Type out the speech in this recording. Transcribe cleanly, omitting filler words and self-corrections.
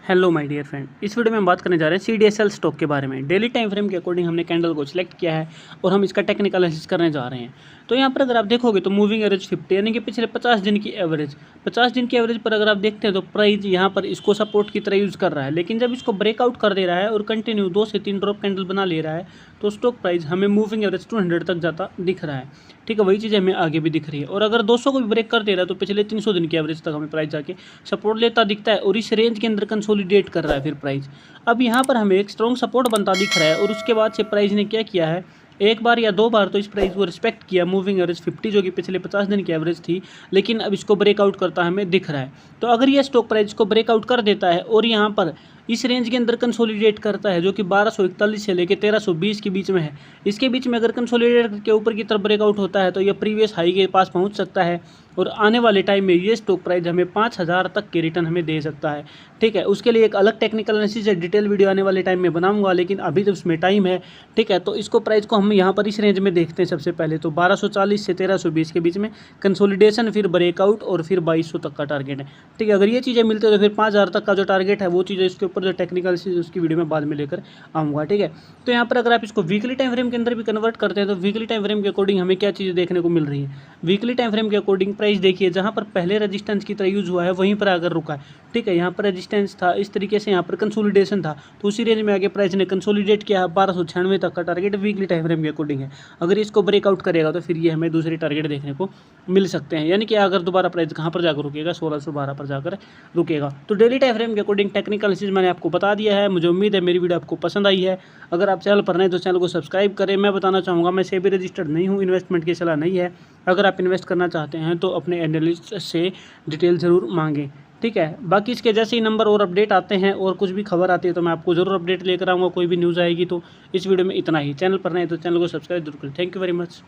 Hello my dear friend, इस video में हम बात करने जा रहे हैं CDSL स्टॉक के बारे में। डेली टाइम फ्रेम के अकॉर्डिंग हमने कैंडल को सिलेक्ट किया है और हम इसका टेक्निकल एनालिसिस करने जा रहे हैं। तो यहाँ पर अगर आप देखोगे तो मूविंग एवरेज 50 यानी कि पिछले 50 दिन की एवरेज, 50 दिन की एवरेज पर अगर आप देखते हैं तो प्राइस यहाँ पर इसको सपोर्ट की तरह यूज़ कर रहा है। लेकिन जब इसको ब्रेकआउट कर दे रहा है और कंटिन्यू 2 से 3 ड्रॉप कैंडल बना ले रहा है तो स्टॉक प्राइस हमें मूविंग एवरेज 200 तक जाता दिख रहा है। ठीक है, वही चीज़ हमें आगे भी दिख रही है। और अगर 200 को भी ब्रेक कर दे रहा है तो पिछले 300 दिन की एवरेज तक हमें प्राइस जाके सपोर्ट लेता दिखता है और इस रेंज के अंदर कंसोलिडेट कर रहा है फिर प्राइस। अब यहाँ पर हमें एक स्ट्रॉन्ग सपोर्ट बनता दिख रहा है और उसके बाद से प्राइस ने क्या किया है, एक बार या दो बार तो इस प्राइस को रिस्पेक्ट किया मूविंग एवरेज 50 जो कि पिछले 50 दिन की एवरेज थी, लेकिन अब इसको ब्रेकआउट करता हमें दिख रहा है। तो अगर ये स्टॉक प्राइस को ब्रेकआउट कर देता है और यहाँ पर इस रेंज के अंदर कंसोलिडेट करता है जो कि 1241 से लेकर 1320 के बीच में है, इसके बीच में अगर कंसोलिडेट के ऊपर की तरफ ब्रेकआउट होता है तो ये प्रीवियस हाई के पास पहुँच सकता है और आने वाले टाइम में ये स्टॉक प्राइस हमें 5000 तक के रिटर्न हमें दे सकता है। ठीक है, उसके लिए एक अलग टेक्निकल एनालिसिस है, डिटेल वीडियो आने वाले टाइम में बनाऊंगा, लेकिन अभी तो उसमें टाइम है। ठीक है, तो इसको प्राइस को हम यहाँ पर इस रेंज में देखते हैं। सबसे पहले तो 1240 से 1320 के बीच में कंसोलिडेशन, फिर ब्रेकआउट और फिर 2200 तक का टारगेट है। ठीक है, अगर ये चीज़ें मिलती है तो फिर 5000 तक का जो टारगेट है वो चीज़ें इसके ऊपर जो टेक्निकल एनालिसिस उसकी वीडियो में बाद में लेकर आऊँगा। ठीक है, तो यहाँ पर अगर आप इसको वीकली टाइम फ्रेम के अंदर भी कन्वर्ट करते हैं तो वीकली टाइम फ्रेम के अकॉर्डिंग हमें क्या चीज़ें देखने को मिल रही है। वीकली टाइम फ्रेम के अकॉर्डिंग प्राइस देखिए, जहाँ पर पहले रेजिस्टेंस की तरह यूज हुआ है वहीं पर अगर रुका है। ठीक है, यहाँ पर रेजिस्टेंस था, इस तरीके से यहाँ पर कंसोलिडेशन था, तो उसी रेंज में आगे प्राइस ने कंसोलिडेट किया है। 1296 तक का टारगेट वीकली टाइम फ्रेम के अकॉर्डिंग है। अगर इसको ब्रेकआउट करेगा तो फिर ये हमें दूसरे टारगेट देखने को मिल सकते हैं, यानी कि अगर दोबारा प्राइस कहाँ पर जाकर रुकेगा, 1612 पर जाकर रुकेगा। तो डेली टाइम फ्रेम के अकॉर्डिंग टेक्निकल एनालिसिस मैंने आपको बता दिया है। मुझे उम्मीद है मेरी वीडियो आपको पसंद आई है। अगर आप चैनल पर नए तो चैनल को सब्सक्राइब करें। मैं बताना चाहूँगा, मैं सेबी रजिस्टर्ड नहीं हूँ, इन्वेस्टमेंट की सलाह नहीं है। अगर आप इन्वेस्ट करना चाहते हैं तो अपने एनालिस्ट से डिटेल ज़रूर मांगें। ठीक है, बाकी इसके जैसे ही नंबर और अपडेट आते हैं और कुछ भी खबर आती है तो मैं आपको ज़रूर अपडेट लेकर आऊँगा। कोई भी न्यूज़ आएगी तो इस वीडियो में इतना ही। चैनल पर नए तो चैनल को सब्सक्राइब जरूर करें। Thank you very much.